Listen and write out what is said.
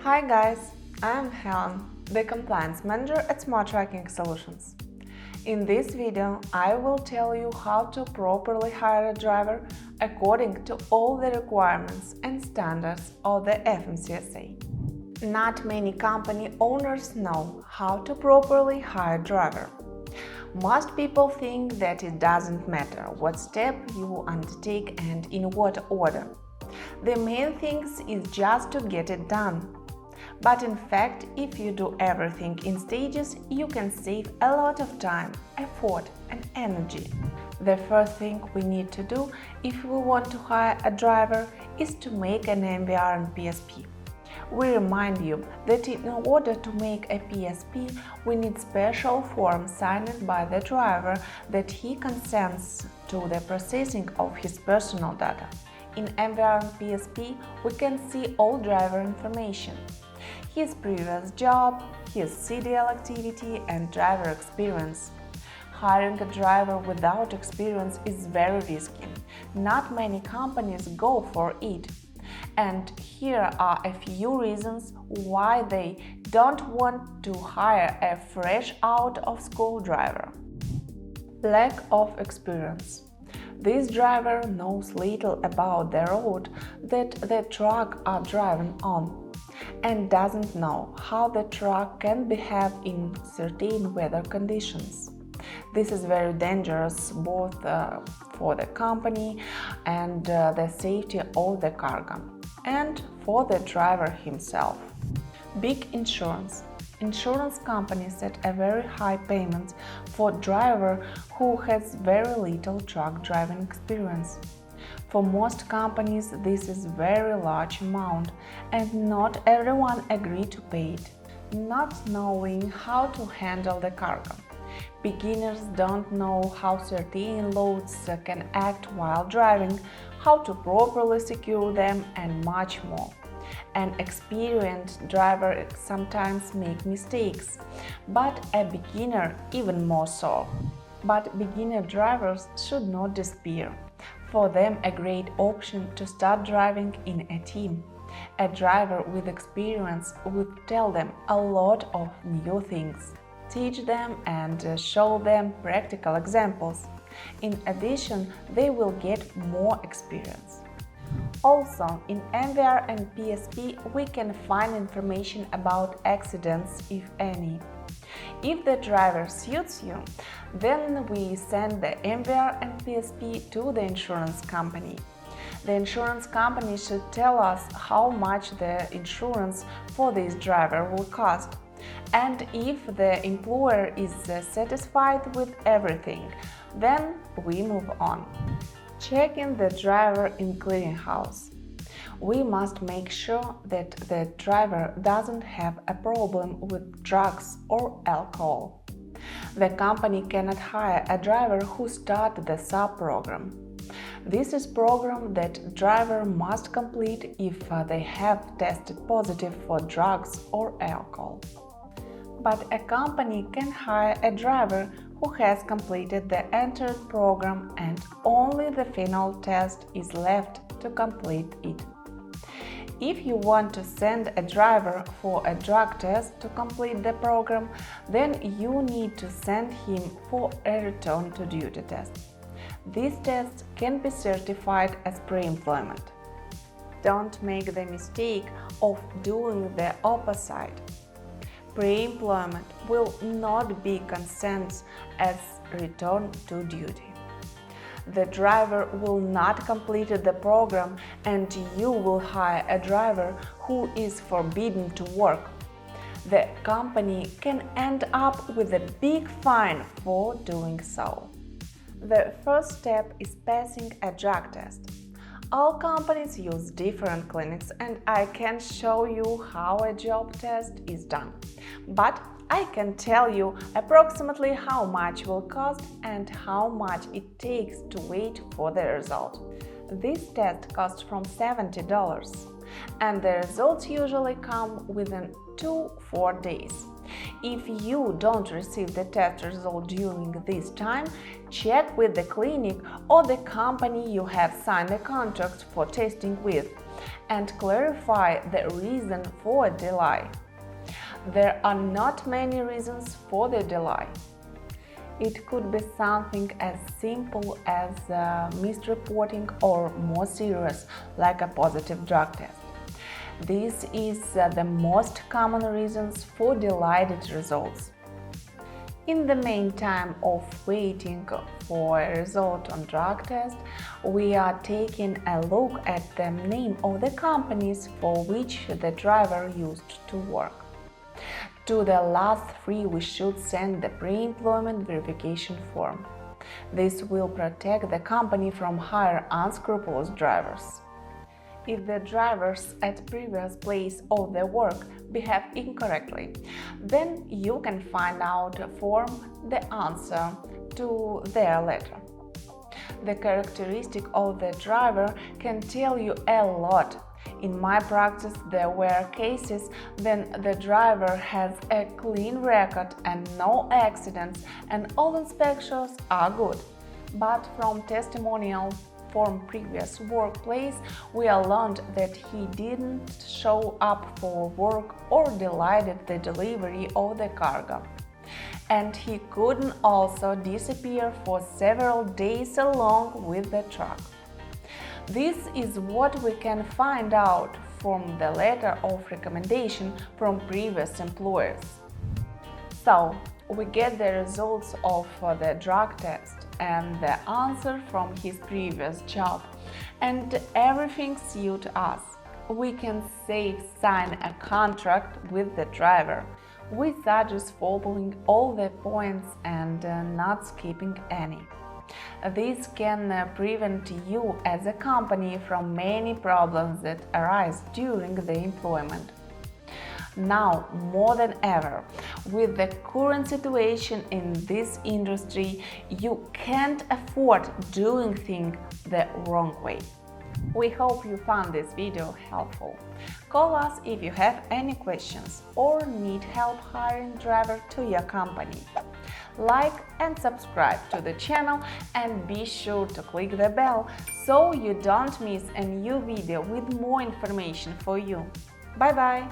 Hi guys, I'm Helen, the Compliance Manager at Smart Tracking Solutions. In this video, I will tell you how to properly hire a driver according to all the requirements and standards of the FMCSA. Not many company owners know how to properly hire a driver. Most people think that it doesn't matter what step you undertake and in what order. The main thing is just to get it done. But in fact, if you do everything in stages, you can save a lot of time, effort and energy. The first thing we need to do if we want to hire a driver is to make an MVR&PSP. We remind you that in order to make a PSP, we need special form signed by the driver that he consents to the processing of his personal data. In MVR&PSP, we can see all driver information: his previous job, his CDL activity and driver experience. Hiring a driver without experience is very risky. Not many companies go for it. And here are a few reasons why they don't want to hire a fresh out of school driver. Lack of experience. This driver knows little about the road that the truck are driving on and doesn't know how the truck can behave in certain weather conditions. This is very dangerous both for the company and the safety of the cargo, and for the driver himself. Big insurance. Insurance companies set a very high payment for driver who has very little truck driving experience. For most companies, this is a very large amount, and not everyone agrees to pay it. Not knowing how to handle the cargo. Beginners don't know how certain loads can act while driving, how to properly secure them, and much more. An experienced driver sometimes makes mistakes, but a beginner even more so. But beginner drivers should not despair. For them, a great option to start driving in a team. A driver with experience will tell them a lot of new things, teach them and show them practical examples. In addition, they will get more experience. Also, in MVR&PSP we can find information about accidents, if any. If the driver suits you, then we send the MVR&PSP to the insurance company. The insurance company should tell us how much the insurance for this driver will cost. And if the employer is satisfied with everything, then we move on. Checking the driver in Clearinghouse. We must make sure that the driver doesn't have a problem with drugs or alcohol. The company cannot hire a driver who started the SAP program. This is a program that driver must complete if they have tested positive for drugs or alcohol. But a company can hire a driver who has completed the entered program and only the final test is left to complete it. If you want to send a driver for a drug test to complete the program, then you need to send him for a return to duty test. This test can be certified as pre-employment. Don't make the mistake of doing the opposite. Pre-employment will not be consented as return to duty. The driver will not complete the program and you will hire a driver who is forbidden to work. The company can end up with a big fine for doing so. The first step is passing a drug test. All companies use different clinics and I can show you how a job test is done. But I can tell you approximately how much will cost and how much it takes to wait for the result. This test costs from $70 and the results usually come within 2-4 days. If you don't receive the test result during this time, check with the clinic or the company you have signed a contract for testing with and clarify the reason for a delay. There are not many reasons for the delay. It could be something as simple as misreporting or more serious, like a positive drug test. This is the most common reasons for delayed results. In the meantime of waiting for a result on drug test, we are taking a look at the name of the companies for which the driver used to work. To the last three, we should send the pre-employment verification form. This will protect the company from hiring unscrupulous drivers. If the drivers at previous place of their work behave incorrectly, then you can find out from the answer to their letter. The characteristic of the driver can tell you a lot. In my practice, there were cases when the driver has a clean record and no accidents and all inspections are good. But from testimonials from previous workplace, we learned that he didn't show up for work or delayed the delivery of the cargo. And he couldn't also disappear for several days along with the truck. This is what we can find out from the letter of recommendation from previous employers. So, we get the results of the drug test and the answer from his previous job, and everything suits us. We can sign a contract with the driver. We suggest following all the points and not skipping any. This can prevent you as a company from many problems that arise during the employment. Now, more than ever, with the current situation in this industry, you can't afford doing things the wrong way. We hope you found this video helpful. Call us if you have any questions or need help hiring driver to your company. Like and subscribe to the channel and be sure to click the bell so you don't miss a new video with more information for you. Bye bye!